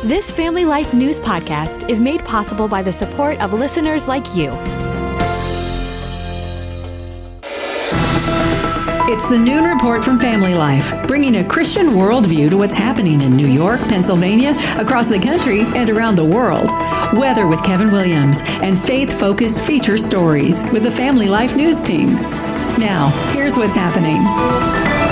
This Family Life News podcast is made possible by the support of listeners like you. It's the Noon Report from Family Life, bringing a Christian worldview to what's happening in New York, Pennsylvania, across the country, and around the world. Weather with Kevin Williams, and faith-focused feature stories with the Family Life News team. Now, here's what's happening.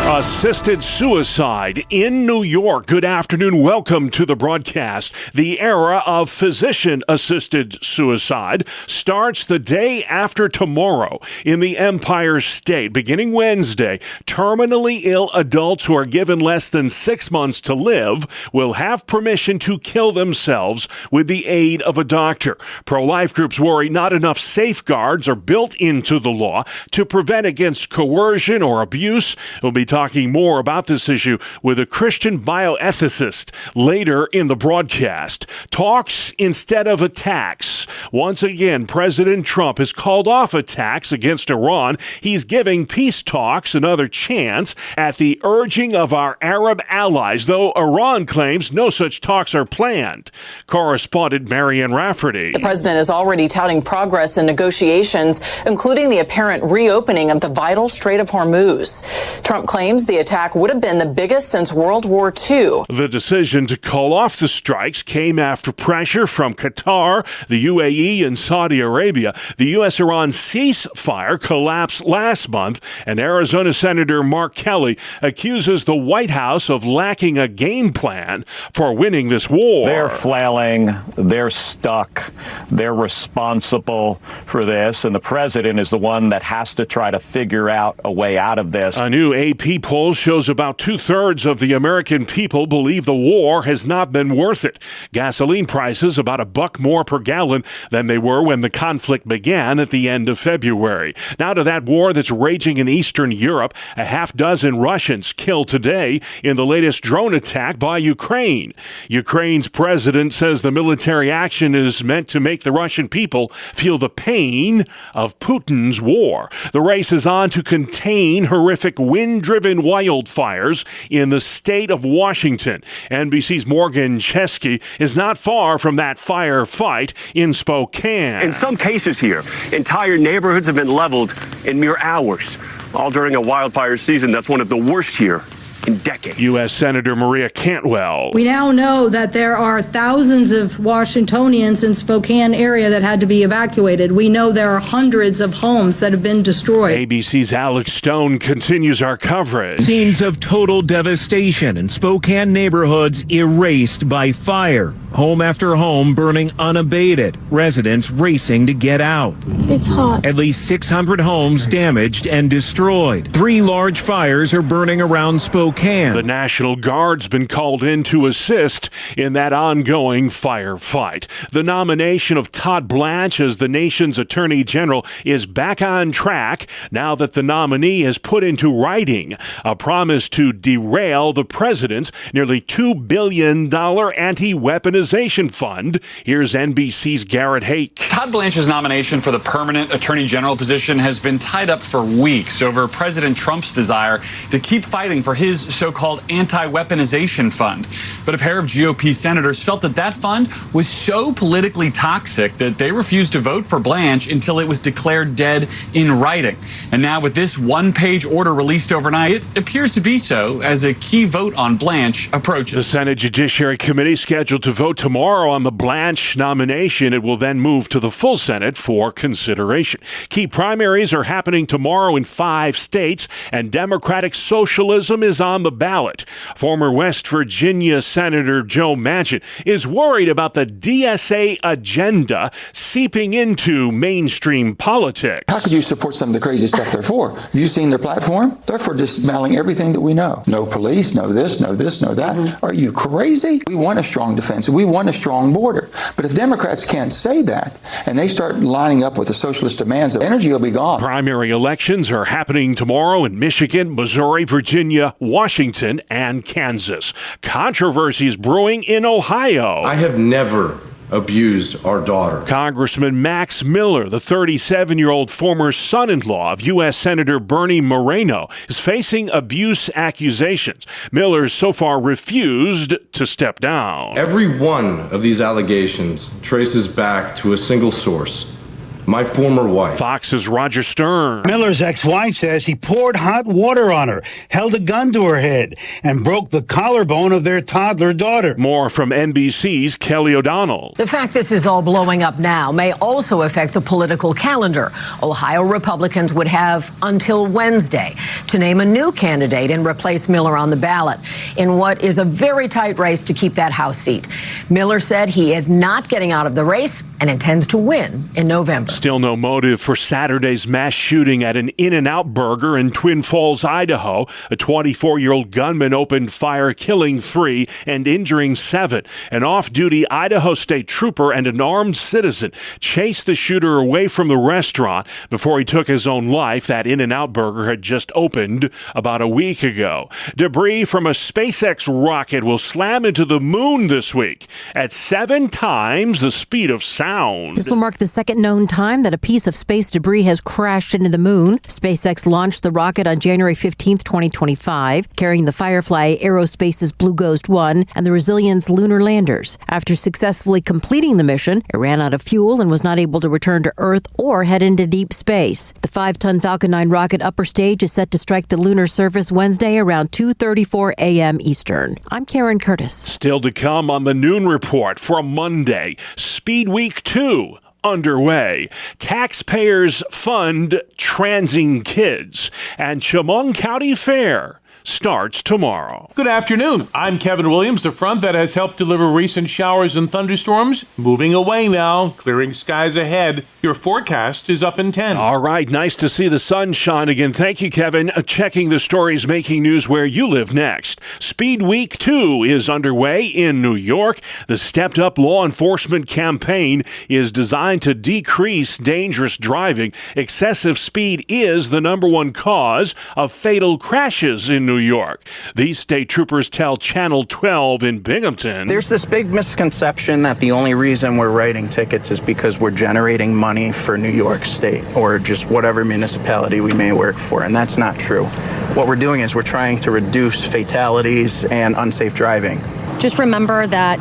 Assisted suicide in New York. Good afternoon. Welcome to the broadcast. The era of physician-assisted suicide starts the day after tomorrow in the Empire State. Beginning Wednesday, terminally ill adults who are given less than 6 months to live will have permission to kill themselves with the aid of a doctor. Pro-life groups worry not enough safeguards are built into the law to prevent against coercion or abuse. We'll be talking more about this issue with a Christian bioethicist later in the broadcast. Talks instead of attacks. Once again, President Trump has called off attacks against Iran. He's giving peace talks another chance at the urging of our Arab allies, though Iran claims no such talks are planned. Correspondent Marianne Rafferty. The president is already touting progress in negotiations, including the apparent reopening of the vital Strait of Hormuz. Trump claims the attack would have been the biggest since World War II. The decision to call off the strikes came after pressure from Qatar, the UAE, and Saudi Arabia. The U.S.-Iran ceasefire collapsed last month, and Arizona Senator Mark Kelly accuses the White House of lacking a game plan for winning this war. They're flailing, they're stuck, they're responsible for this, and the president is the one that has to try to figure out a way out of this. A new AP poll shows about 2/3 of the American people believe the war has not been worth it. Gasoline prices about $1 more per gallon than they were when the conflict began at the end of February. Now to that war that's raging in Eastern Europe. A half dozen Russians killed today in the latest drone attack by Ukraine. Ukraine's president says the military action is meant to make the Russian people feel the pain of Putin's war. The race is on to contain horrific wind-driven wildfires in the state of Washington. NBC's Morgan Chesky is not far from that firefight in Spokane. In some cases here, entire neighborhoods have been leveled in mere hours, all during a wildfire season that's one of the worst here in decades. U.S. Senator Maria Cantwell. We now know that there are thousands of Washingtonians in Spokane area that had to be evacuated. We know there are hundreds of homes that have been destroyed. ABC's Alex Stone continues our coverage. Scenes of total devastation in Spokane neighborhoods erased by fire. Home after home burning unabated. Residents racing to get out. It's hot. At least 600 homes damaged and destroyed. 3 large fires are burning around Spokane. The National Guard's been called in to assist in that ongoing firefight. The nomination of Todd Blanche as the nation's Attorney General is back on track now that the nominee has put into writing a promise to derail the president's nearly $2 billion anti-weaponization fund. Here's NBC's Garrett Hake. Todd Blanche's nomination for the permanent Attorney General position has been tied up for weeks over President Trump's desire to keep fighting for his so-called anti-weaponization fund. But a pair of GOP senators felt that that fund was so politically toxic that they refused to vote for Blanche until it was declared dead in writing. And now with this one-page order released overnight, it appears to be so as a key vote on Blanche approaches. The Senate Judiciary Committee scheduled to vote tomorrow on the Blanche nomination. It will then move to the full Senate for consideration. Key primaries are happening tomorrow in 5 states, and Democratic socialism is on the ballot. Former West Virginia Senator Joe Manchin is worried about the DSA agenda seeping into mainstream politics. How could you support some of the crazy stuff they're for? Have you seen their platform? They're for dismantling everything that we know. No police, no this, no this, no that. Mm-hmm. Are you crazy? We want a strong defense. We want a strong border. But if Democrats can't say that and they start lining up with the socialist demands, energy will be gone. Primary elections are happening tomorrow in Michigan, Missouri, Virginia, Washington, and Kansas. Controversy is brewing in Ohio. I have never abused our daughter. Congressman Max Miller, the 37-year-old former son-in-law of U.S. Senator Bernie Moreno, is facing abuse accusations. Miller so far refused to step down. Every one of these allegations traces back to a single source: my former wife. Fox's Roger Stern. Miller's ex-wife says he poured hot water on her, held a gun to her head, and broke the collarbone of their toddler daughter. More from NBC's Kelly O'Donnell. The fact this is all blowing up now may also affect the political calendar. Ohio Republicans would have until Wednesday to name a new candidate and replace Miller on the ballot in what is a very tight race to keep that House seat. Miller said he is not getting out of the race and intends to win in November. Still no motive for Saturday's mass shooting at an In-N-Out Burger in Twin Falls, Idaho. A 24-year-old gunman opened fire, killing 3 and injuring 7. An off-duty Idaho State trooper and an armed citizen chased the shooter away from the restaurant before he took his own life. That In-N-Out Burger had just opened about a week ago. Debris from a SpaceX rocket will slam into the moon this week at 7 times the speed of sound. This will mark the second known time that a piece of space debris has crashed into the moon. SpaceX launched the rocket on January 15, 2025, carrying the Firefly Aerospace's Blue Ghost 1 and the Resilience lunar landers. After successfully completing the mission, it ran out of fuel and was not able to return to Earth or head into deep space. The 5-ton Falcon 9 rocket upper stage is set to strike the lunar surface Wednesday around 2:34 a.m. Eastern. I'm Karen Curtis. Still to come on the Noon Report for Monday. Speed Week 2. Underway. Taxpayers fund transing kids, and Chemung County Fair starts tomorrow. Good afternoon. I'm Kevin Williams. The front that has helped deliver recent showers and thunderstorms moving away now, clearing skies ahead. Your forecast is up in 10. All right. Nice to see the sun shine again. Thank you, Kevin. Checking the stories making news where you live next. Speed Week 2 is underway in New York. The stepped-up law enforcement campaign is designed to decrease dangerous driving. Excessive speed is the number one cause of fatal crashes in New York. These state troopers tell Channel 12 in Binghamton. There's this big misconception that the only reason we're writing tickets is because we're generating money for New York State or just whatever municipality we may work for, and that's not true. What we're doing is we're trying to reduce fatalities and unsafe driving. Just remember that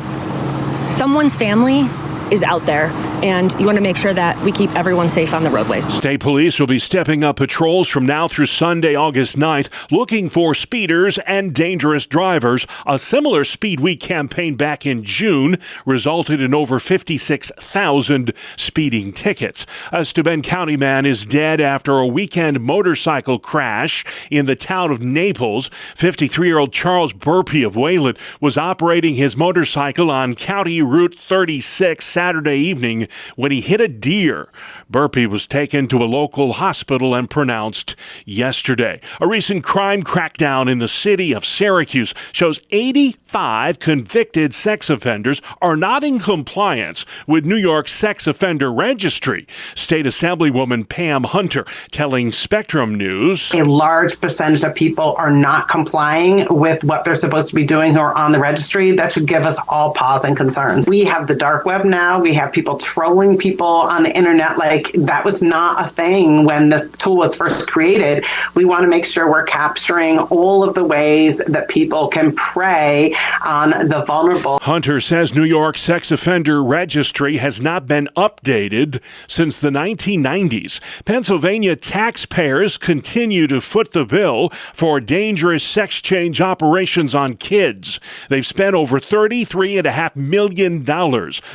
someone's family is out there, and you want to make sure that we keep everyone safe on the roadways. State police will be stepping up patrols from now through Sunday, August 9th, looking for speeders and dangerous drivers. A similar Speed Week campaign back in June resulted in over 56,000 speeding tickets. A Steuben County man is dead after a weekend motorcycle crash in the town of Naples. 53-year-old Charles Burpee of Wayland was operating his motorcycle on County Route 36 Saturday evening when he hit a deer. Burpee was taken to a local hospital and pronounced yesterday. A recent crime crackdown in the city of Syracuse shows 85 convicted sex offenders are not in compliance with New York's sex offender registry. State Assemblywoman Pam Hunter telling Spectrum News. A large percentage of people are not complying with what they're supposed to be doing who are on the registry. That should give us all pause and concerns. We have the dark web now. We have people trolling people on the internet like that was not a thing when this tool was first created. We want to make sure we're capturing all of the ways that people can prey on the vulnerable. Hunter says New York's sex offender registry has not been updated since the 1990s. Pennsylvania taxpayers continue to foot the bill for dangerous sex change operations on kids. They've spent over $33.5 million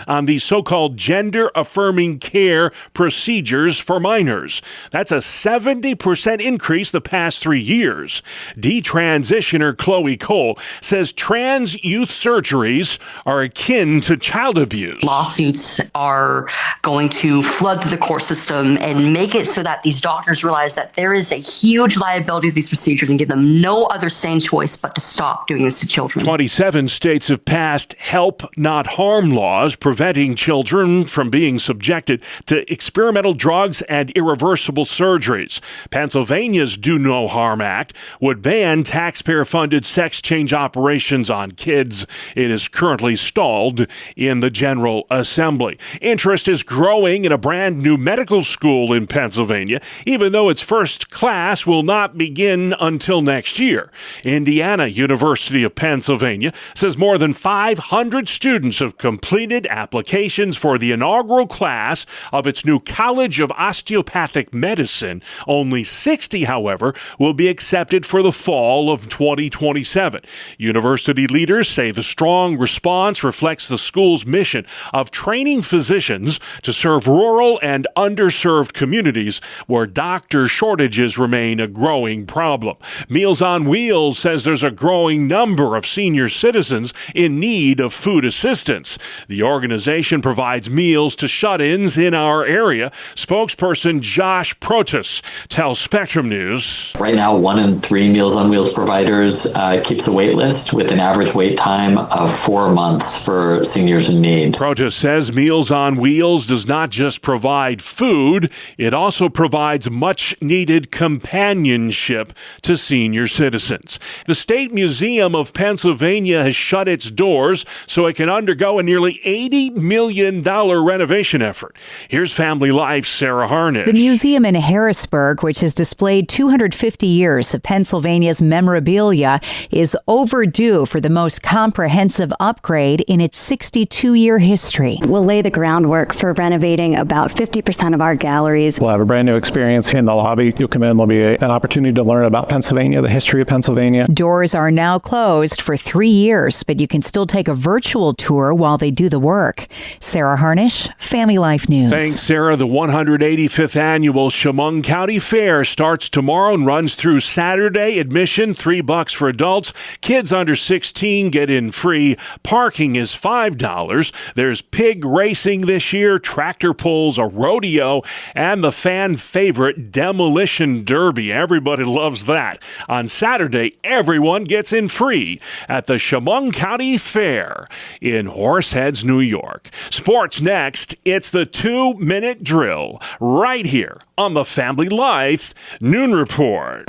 on these so-called gender-affirming care procedures for minors. That's a 70% increase the past 3 years. Detransitioner Chloe Cole says trans youth surgeries are akin to child abuse. Lawsuits are going to flood through the court system and make it so that these doctors realize that there is a huge liability of these procedures and give them no other sane choice but to stop doing this to children. 27 states have passed help, not harm laws preventing children from being subjected to experimental drugs and irreversible surgeries. Pennsylvania's Do No Harm Act would ban taxpayer-funded sex change operations on on kids. It is currently stalled in the General Assembly. Interest is growing in a brand new medical school in Pennsylvania, even though its first class will not begin until next year. Indiana University of Pennsylvania says more than 500 students have completed applications for the inaugural class of its new College of Osteopathic Medicine. Only 60, however, will be accepted for the fall of 2027. University leaders say the strong response reflects the school's mission of training physicians to serve rural and underserved communities where doctor shortages remain a growing problem. Meals on Wheels says there's a growing number of senior citizens in need of food assistance. The organization provides meals to shut-ins in our area. Spokesperson Josh Protas tells Spectrum News. Right now, 1 in 3 Meals on Wheels providers keeps a wait list with an average wait time of 4 months for seniors in need. Protas says Meals on Wheels does not just provide food, it also provides much-needed companionship to senior citizens. The State Museum of Pennsylvania has shut its doors so it can undergo a nearly $80 million renovation effort. Here's Family Life's Sarah Harnish. The museum in Harrisburg, which has displayed 250 years of Pennsylvania's memorabilia, is overdue for the most comprehensive upgrade in its 62-year history. We'll lay the groundwork for renovating about 50% of our galleries. We'll have a brand new experience in the lobby. You'll come in, there'll be an opportunity to learn about Pennsylvania, the history of Pennsylvania. Doors are now closed for 3 years, but you can still take a virtual tour while they do the work. Sarah Harnish, Family Life News. Thanks, Sarah. The 185th annual Chemung County Fair starts tomorrow and runs through Saturday. Admission, $3 for adults. Kids under 16 get in free. Parking is $5. There's pig racing this year, tractor pulls, a rodeo, and the fan favorite Demolition Derby. Everybody loves that. On Saturday, everyone gets in free at the Chemung County Fair in Horseheads, New York. Sports next. It's the 2-minute drill right here on the Family Life Noon Report.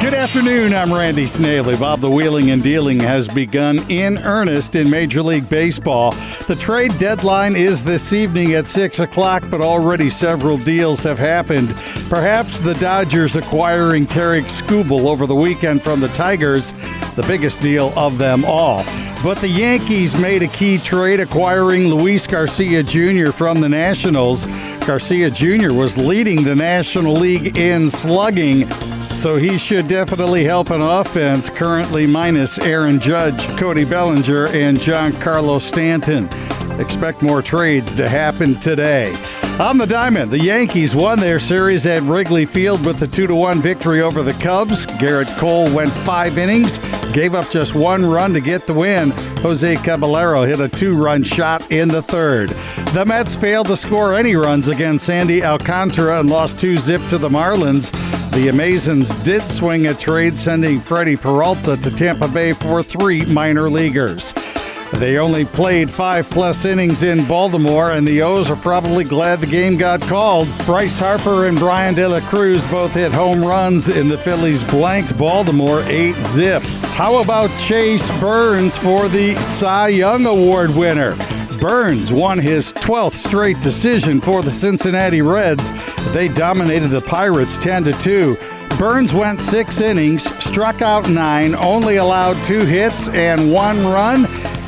Good afternoon, I'm Randy Snavely. Bob, the wheeling and dealing has begun in earnest in Major League Baseball. The trade deadline is this evening at 6 o'clock, but already several deals have happened. Perhaps the Dodgers acquiring Tarik Skubal over the weekend from the Tigers, the biggest deal of them all. But the Yankees made a key trade acquiring Luis Garcia Jr. from the Nationals. Garcia Jr. was leading the National League in slugging, so he should definitely help an offense currently minus Aaron Judge, Cody Bellinger, and Giancarlo Stanton. Expect more trades to happen today. On the diamond, the Yankees won their series at Wrigley Field with a 2-1 victory over the Cubs. Garrett Cole went 5 innings, gave up just 1 run to get the win. Jose Caballero hit a 2-run shot in the 3rd. The Mets failed to score any runs against Sandy Alcantara and lost 2-0 to the Marlins. The Amazons did swing a trade, sending Freddie Peralta to Tampa Bay for 3 minor leaguers. They only played 5+ innings in Baltimore, and the O's are probably glad the game got called. Bryce Harper and Brian De La Cruz both hit home runs, and the Phillies blanked Baltimore 8-0. How about Chase Burns for the Cy Young Award winner? Burns won his 12th straight decision for the Cincinnati Reds. They dominated the Pirates 10-2. Burns went 6 innings, struck out 9, only allowed 2 hits and 1 run.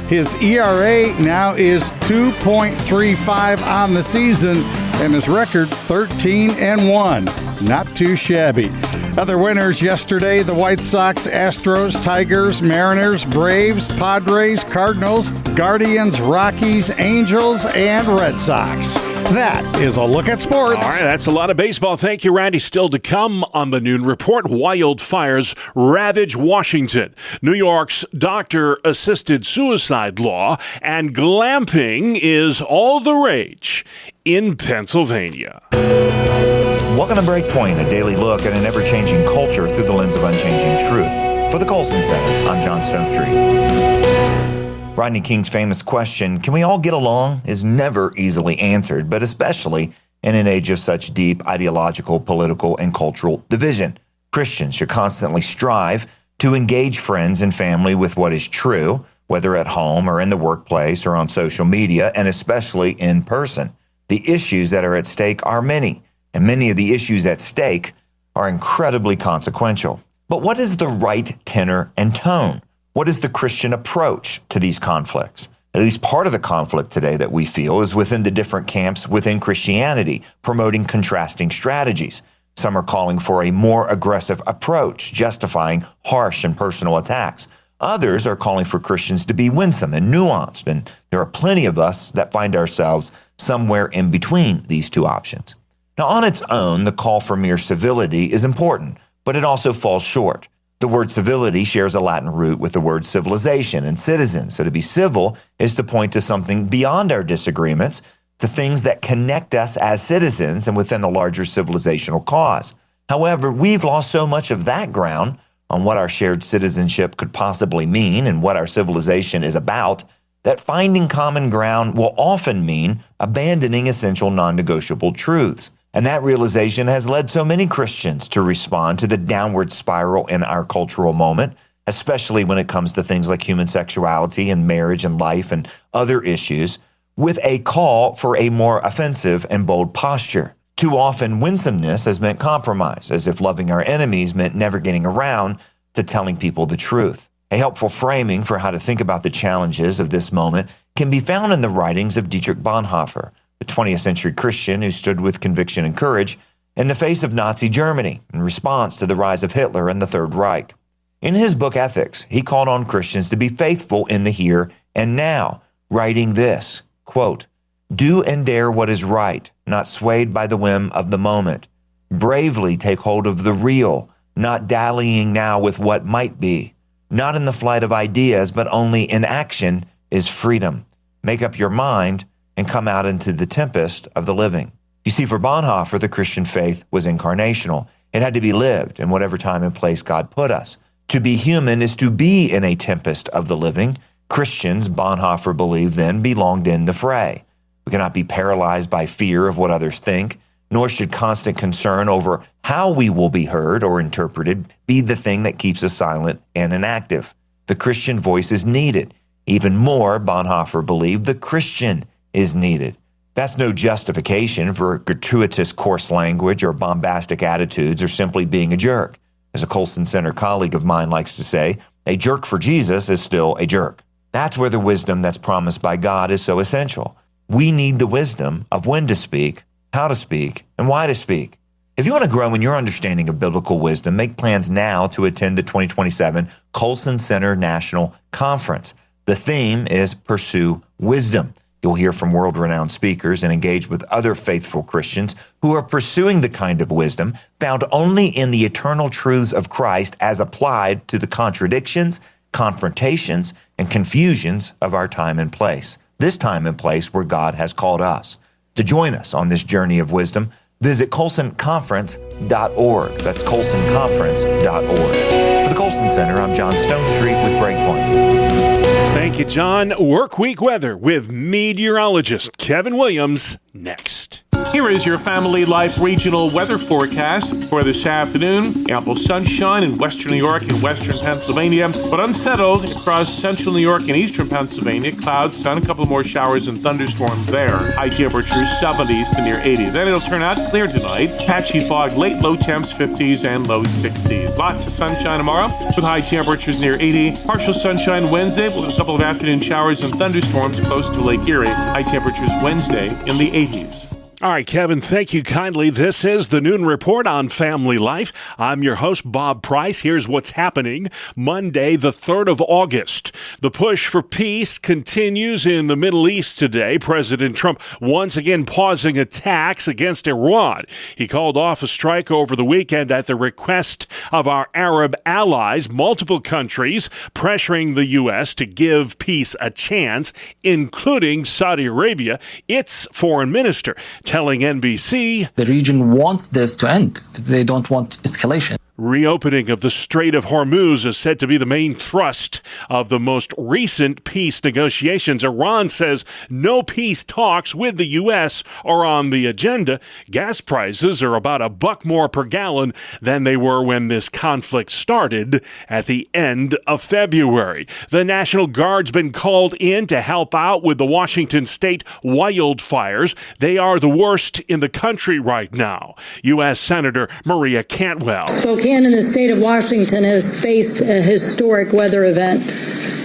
His ERA now is 2.35 on the season, and his record 13-1. Not too shabby. Other winners yesterday, the White Sox, Astros, Tigers, Mariners, Braves, Padres, Cardinals, Guardians, Rockies, Angels, and Red Sox. That is a look at sports. All right, that's a lot of baseball. Thank you, Randy. Still to come on the Noon Report, wildfires ravage Washington, New York's doctor-assisted suicide law, and glamping is all the rage in Pennsylvania. Welcome to Breakpoint, a daily look at an ever-changing culture through the lens of unchanging truth. For the Colson Center, I'm John Stonestreet. Rodney King's famous question, can we all get along, is never easily answered, but especially in an age of such deep ideological, political, and cultural division. Christians should constantly strive to engage friends and family with what is true, whether at home or in the workplace or on social media, and especially in person. The issues that are at stake are many, and many of the issues at stake are incredibly consequential. But what is the right tenor and tone? What is the Christian approach to these conflicts? At least part of the conflict today that we feel is within the different camps within Christianity, promoting contrasting strategies. Some are calling for a more aggressive approach, justifying harsh and personal attacks. Others are calling for Christians to be winsome and nuanced, and there are plenty of us that find ourselves somewhere in between these two options. Now, on its own, the call for mere civility is important, but it also falls short. The word civility shares a Latin root with the word civilization and citizen. So to be civil is to point to something beyond our disagreements, to things that connect us as citizens and within a larger civilizational cause. However, we've lost so much of that ground on what our shared citizenship could possibly mean and what our civilization is about, that finding common ground will often mean abandoning essential non-negotiable truths. And that realization has led so many Christians to respond to the downward spiral in our cultural moment, especially when it comes to things like human sexuality and marriage and life and other issues, with a call for a more offensive and bold posture. Too often, winsomeness has meant compromise, as if loving our enemies meant never getting around to telling people the truth. A helpful framing for how to think about the challenges of this moment can be found in the writings of Dietrich Bonhoeffer, the 20th century Christian who stood with conviction and courage in the face of Nazi Germany in response to the rise of Hitler and the Third Reich. In his book Ethics, he called on Christians to be faithful in the here and now, writing this, quote, "Do and dare what is right, not swayed by the whim of the moment. Bravely take hold of the real, not dallying now with what might be. Not in the flight of ideas, but only in action is freedom. Make up your mind and come out into the tempest of the living." You see, for Bonhoeffer, the Christian faith was incarnational. It had to be lived in whatever time and place God put us. To be human is to be in a tempest of the living. Christians, Bonhoeffer believed then, belonged in the fray. We cannot be paralyzed by fear of what others think, nor should constant concern over how we will be heard or interpreted be the thing that keeps us silent and inactive. The Christian voice is needed. Even more, Bonhoeffer believed the Christian is needed. That's no justification for gratuitous coarse language or bombastic attitudes or simply being a jerk. As a Colson Center colleague of mine likes to say, a jerk for Jesus is still a jerk. That's where the wisdom that's promised by God is so essential. We need the wisdom of when to speak, how to speak, and why to speak. If you want to grow in your understanding of biblical wisdom, make plans now to attend the 2027 Colson Center National Conference. The theme is Pursue Wisdom. You'll hear from world-renowned speakers and engage with other faithful Christians who are pursuing the kind of wisdom found only in the eternal truths of Christ as applied to the contradictions, confrontations, and confusions of our time and place. This time and place where God has called us. To join us on this journey of wisdom, visit colsonconference.org. That's colsonconference.org. For the Colson Center, I'm John Stonestreet with Breakpoint. Thank you, John. Work week weather with meteorologist Kevin Williams next. Here is your Family Life regional weather forecast for this afternoon. Ample sunshine in western New York and western Pennsylvania, but unsettled across central New York and eastern Pennsylvania. Clouds, sun, a couple more showers and thunderstorms there. High temperatures 70s to near 80. Then it'll turn out clear tonight. Patchy fog late, low temps 50s and low 60s. Lots of sunshine tomorrow with high temperatures near 80. Partial sunshine Wednesday with a couple of afternoon showers and thunderstorms close to Lake Erie. High temperatures Wednesday in the 80s. All right, Kevin, thank you kindly. This is the Noon Report on Family Life. I'm your host, Bob Price. Here's what's happening Monday, the 3rd of August. The push for peace continues in the Middle East today. President Trump once again pausing attacks against Iran. He called off a strike over the weekend at the request of our Arab allies, multiple countries pressuring the U.S. to give peace a chance, including Saudi Arabia, its foreign minister, telling NBC, "The region wants this to end. They don't want escalation." Reopening of the Strait of Hormuz is said to be the main thrust of the most recent peace negotiations. Iran says no peace talks with the U.S. are on the agenda. Gas prices are about $1 more per gallon than they were when this conflict started at the end of February. The National Guard's been called in to help out with the Washington state wildfires. They are the worst in the country right now. U.S. Senator Maria Cantwell. Spokane in the state of Washington has faced a historic weather event,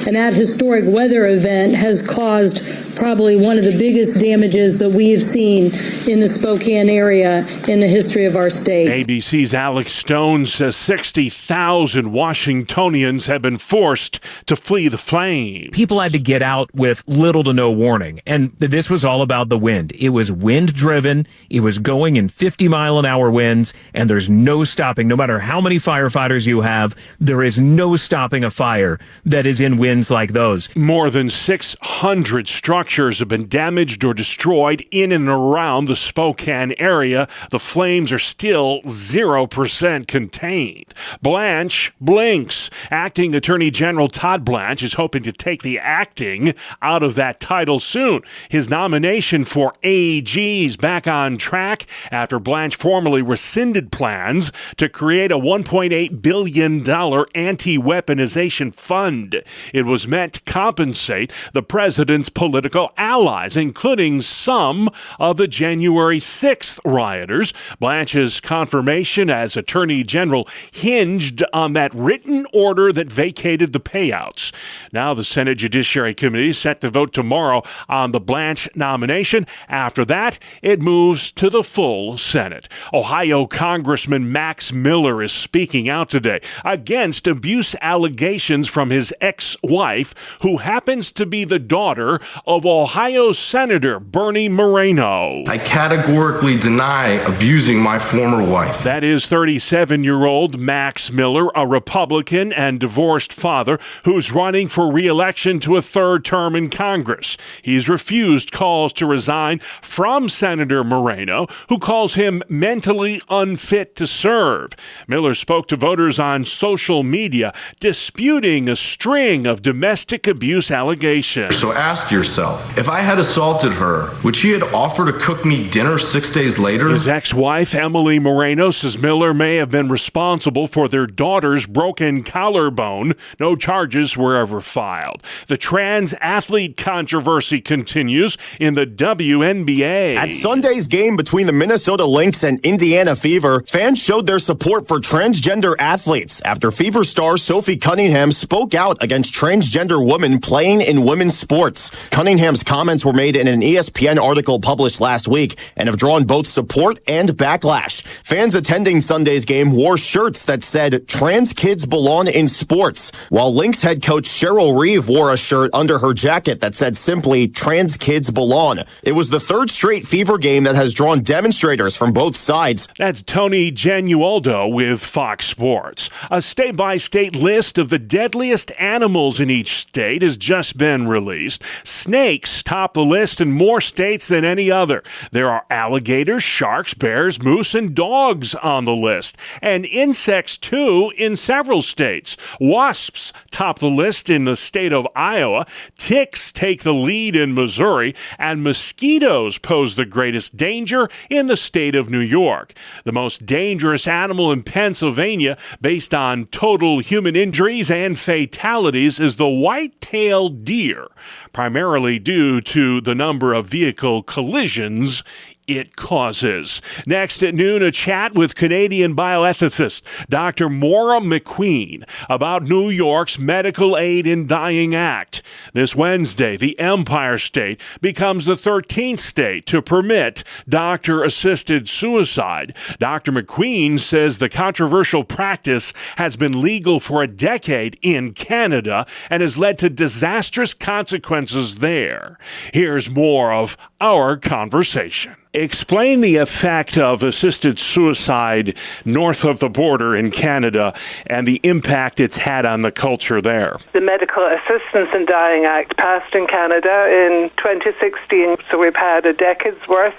and that historic weather event has caused probably one of the biggest damages that we have seen in the Spokane area in the history of our state. ABC's Alex Stone says 60,000 Washingtonians have been forced to flee the flames. People had to get out with little to no warning, and this was all about the wind. It was wind-driven, it was going in 50-mile-an-hour winds, and there's no stopping. No matter how many firefighters you have, there is no stopping a fire that is in winds like those. More than 600 structures have been damaged or destroyed in and around the Spokane area. The flames are still 0% contained. Blanche blinks. Acting Attorney General Todd Blanche is hoping to take the acting out of that title soon. His nomination for AG is back on track after Blanche formally rescinded plans to create a $1.8 billion anti-weaponization fund. It was meant to compensate the president's political allies, including some of the January 6th rioters. Blanche's confirmation as Attorney General hinged on that written order that vacated the payouts. Now the Senate Judiciary Committee is set to vote tomorrow on the Blanche nomination. After that, it moves to the full Senate. Ohio Congressman Max Miller is speaking out today against abuse allegations from his ex-wife, who happens to be the daughter of Ohio Senator Bernie Moreno. I categorically deny abusing my former wife. That is 37-year-old Max Miller, a Republican and divorced father who's running for re-election to a third term in Congress. He's refused calls to resign from Senator Moreno, who calls him mentally unfit to serve. Miller spoke to voters on social media, disputing a string of domestic abuse allegations. So ask yourself, if I had assaulted her, would she have offered to cook me dinner 6 days later? His ex-wife, Emily Moreno, says Miller may have been responsible for their daughter's broken collarbone. No charges were ever filed. The trans athlete controversy continues in the WNBA. At Sunday's game between the Minnesota Lynx and Indiana Fever, fans showed their support for transgender athletes after Fever star Sophie Cunningham spoke out against transgender women playing in women's sports. Cunningham's comments were made in an ESPN article published last week and have drawn both support and backlash. Fans attending Sunday's game wore shirts that said, "Trans kids belong in sports," while Lynx head coach Cheryl Reeve wore a shirt under her jacket that said simply, "Trans kids belong." It was the third straight Fever game that has drawn demonstrators from both sides. That's Tony Genualdo with Fox Sports. A state-by-state list of the deadliest animals in each state has just been released. Snakes top the list in more states than any other. There are alligators, sharks, bears, moose, and dogs on the list. And insects, too, in several states. Wasps top the list in the state of Iowa. Ticks take the lead in Missouri. And mosquitoes pose the greatest danger in the state of New York. The most dangerous animal in Pennsylvania, based on total human injuries and fatalities, is the white-tailed deer, primarily due to the number of vehicle collisions it causes. Next at noon, a chat with Canadian bioethicist Dr. Maura McQueen about New York's Medical Aid in Dying Act. This Wednesday, the Empire State becomes the 13th state to permit doctor-assisted suicide. Dr. McQueen says the controversial practice has been legal for a decade in Canada and has led to disastrous consequences there. Here's more of our conversation. Explain the effect of assisted suicide north of the border in Canada and the impact it's had on the culture there. The Medical Assistance in Dying Act passed in Canada in 2016, so we've had a decade's worth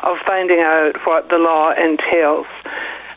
of finding out what the law entails.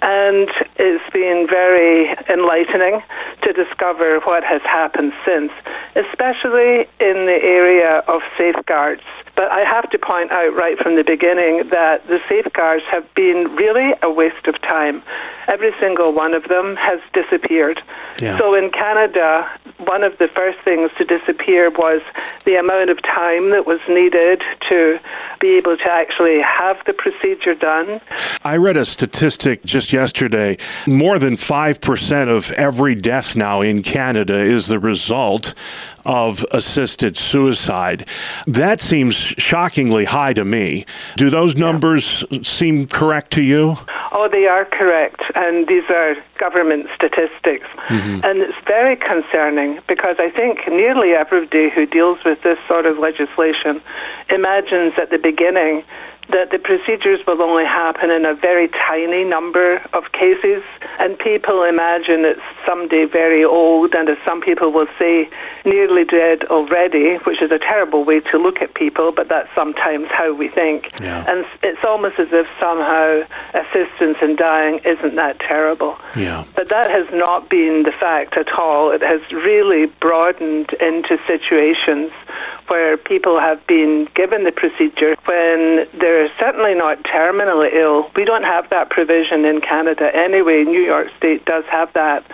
And it's been very enlightening to discover what has happened since, especially in the area of safeguards. But I have to point out right from the beginning that the safeguards have been really a waste of time. Every single one of them has disappeared. Yeah. So in Canada, one of the first things to disappear was the amount of time that was needed to be able to actually have the procedure done. I read a statistic just yesterday. More than 5% of every death now in Canada is the result of assisted suicide. That seems shockingly high to me. Do those numbers seem correct to you? Oh, they are correct, and these are government statistics. Mm-hmm. And it's very concerning because I think nearly everybody who deals with this sort of legislation imagines at the beginning that the procedures will only happen in a very tiny number of cases, and people imagine it's someday very old, and as some people will say, nearly dead already, which is a terrible way to look at people, but that's sometimes how we think. Yeah. And it's almost as if somehow assistance in dying isn't that terrible. Yeah. But that has not been the fact at all. It has really broadened into situations where people have been given the procedure when they're certainly not terminally ill. We don't have that provision in Canada anyway. New York State does have that.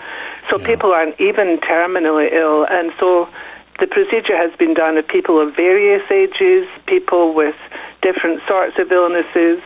So people aren't even terminally ill. And so the procedure has been done of people of various ages, people with different sorts of illnesses,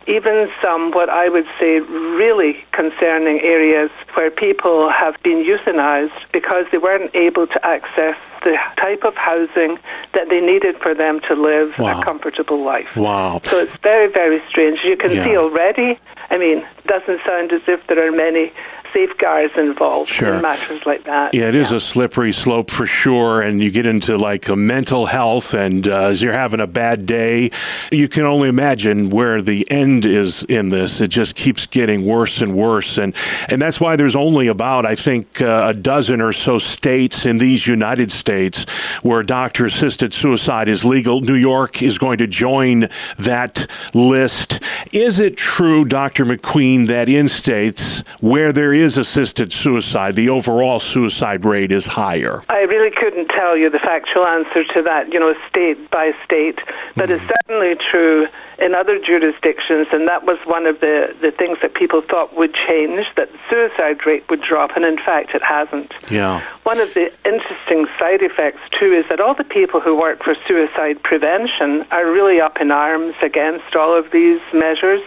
even some, what I would say, really concerning areas where people have been euthanized because they weren't able to access the type of housing that they needed for them to live a comfortable life. Wow. So it's very, very strange. You can see already, I mean, it doesn't sound as if there are many safeguards involved in matters like that. Yeah, it is a slippery slope for sure, and you get into like a mental health, and as you're having a bad day, you can only imagine where the end is in this. It just keeps getting worse and worse, and that's why there's only about, I think, a dozen or so states in these United States where doctor-assisted suicide is legal. New York is going to join that list. Is it true, Dr. McQueen, that in states where there is assisted suicide, the overall suicide rate is higher? I really couldn't tell you the factual answer to that, state by state, but it's certainly true in other jurisdictions, and that was one of the things that people thought would change, that the suicide rate would drop, and in fact it hasn't. Yeah. One of the interesting side effects, too, is that all the people who work for suicide prevention are really up in arms against all of these measures.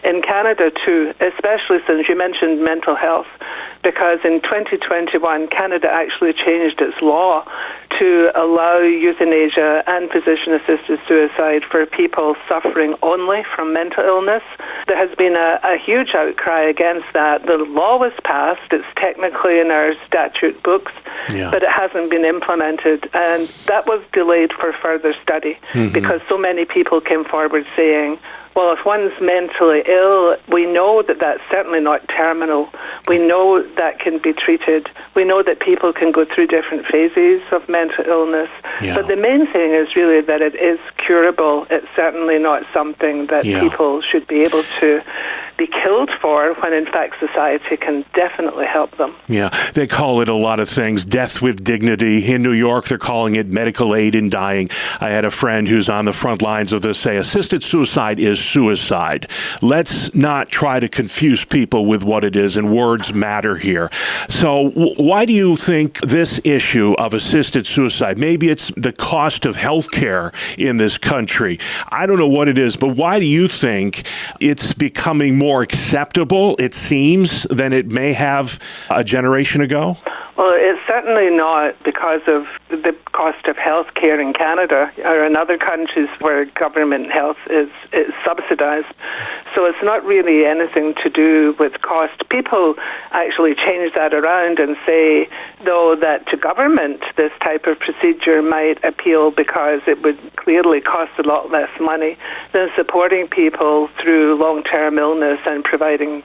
In Canada, too, especially since you mentioned mental health, because in 2021, Canada actually changed its law to allow euthanasia and physician-assisted suicide for people suffering only from mental illness. There has been a huge outcry against that. The law was passed. It's technically in our statute books, but it hasn't been implemented. And that was delayed for further study because so many people came forward saying, well, if one's mentally ill, we know that that's certainly not terminal. We know that can be treated. We know that people can go through different phases of mental illness. Yeah. But the main thing is really that it is curable. It's certainly not something that people should be able to be killed for, when in fact society can definitely help them. Yeah, they call it a lot of things. Death with dignity. In New York, they're calling it medical aid in dying. I had a friend who's on the front lines of this say, assisted suicide is suicide. Let's not try to confuse people with what it is, and words matter here. So why do you think this issue of assisted suicide, maybe it's the cost of health care in this country, I don't know what it is, but why do you think it's becoming more acceptable, it seems, than it may have a generation ago? Well, it's certainly not because of the cost of health care in Canada or in other countries where government health is subsidized. So it's not really anything to do with cost. People actually change that around and say, though, that to government this type of procedure might appeal because it would clearly cost a lot less money than supporting people through long-term illness and providing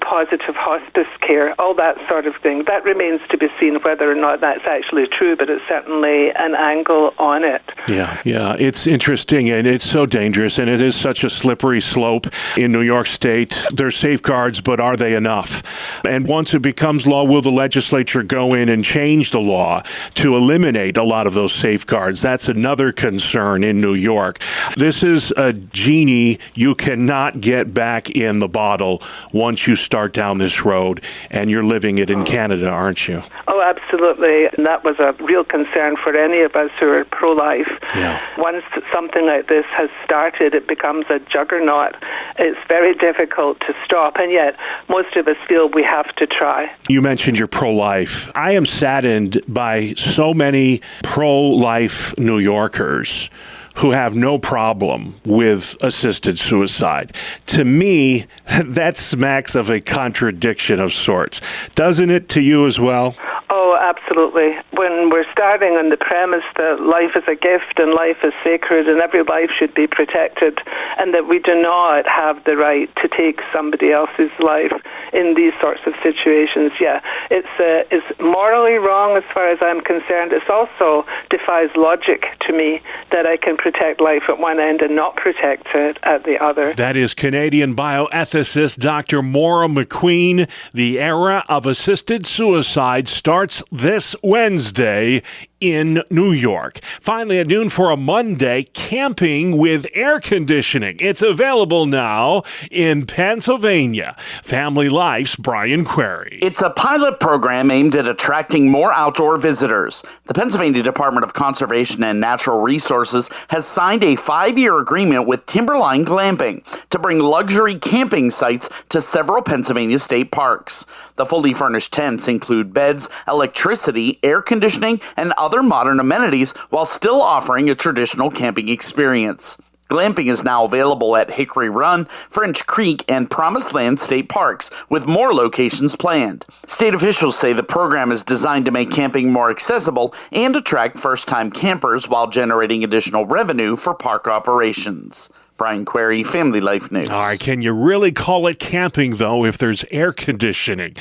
positive hospice care, all that sort of thing. That remains to be seen whether or not that's actually true, but it's certainly an angle on it. Yeah, it's interesting, and it's so dangerous, and it is such a slippery slope in New York State. There's safeguards, but are they enough? And once it becomes law, will the legislature go in and change the law to eliminate a lot of those safeguards? That's another concern in New York. This is a genie you cannot get back in the bottle once you start down this road, and you're living it in Canada, aren't you? Oh, absolutely. And that was a real concern for any of us who are pro-life. Yeah. Once something like this has started, it becomes a juggernaut. It's very difficult to stop, and yet most of us feel we have to try. You mentioned you're pro-life. I am saddened by so many pro-life New Yorkers who have no problem with assisted suicide. To me, that smacks of a contradiction of sorts. Doesn't it to you as well? Oh, absolutely. When we're starting on the premise that life is a gift and life is sacred and every life should be protected, and that we do not have the right to take somebody else's life in these sorts of situations, it's morally wrong as far as I'm concerned. It also defies logic to me that I can protect life at one end and not protect it at the other. That is Canadian bioethicist Dr. Maura McQueen. The era of assisted suicide starts this Wednesday in New York. Finally, at noon for a Monday, camping with air conditioning. It's available now in Pennsylvania. Family Life's Brian Query. It's a pilot program aimed at attracting more outdoor visitors. The Pennsylvania Department of Conservation and Natural Resources has signed a 5-year agreement with Timberline Glamping to bring luxury camping sites to several Pennsylvania state parks. The fully furnished tents include beds, electricity, air conditioning, and other modern amenities while still offering a traditional camping experience. Glamping is now available at Hickory Run, French Creek, and Promised Land State Parks, with more locations planned. State officials say the program is designed to make camping more accessible and attract first-time campers while generating additional revenue for park operations. Brian Query, Family Life News. All right, can you really call it camping, though, if there's air conditioning?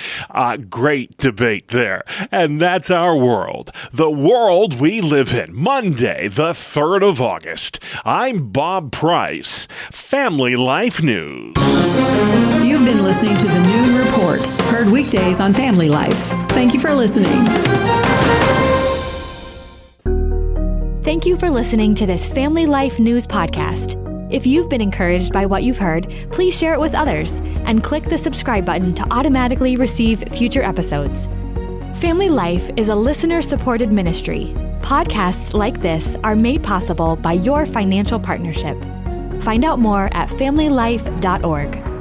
Great debate there. And that's our world. The world we live in. Monday, the 3rd of August. I'm Bob Price. Family Life News. You've been listening to the Noon Report. Heard weekdays on Family Life. Thank you for listening. Thank you for listening to this Family Life News podcast. If you've been encouraged by what you've heard, please share it with others and click the subscribe button to automatically receive future episodes. Family Life is a listener-supported ministry. Podcasts like this are made possible by your financial partnership. Find out more at familylife.org.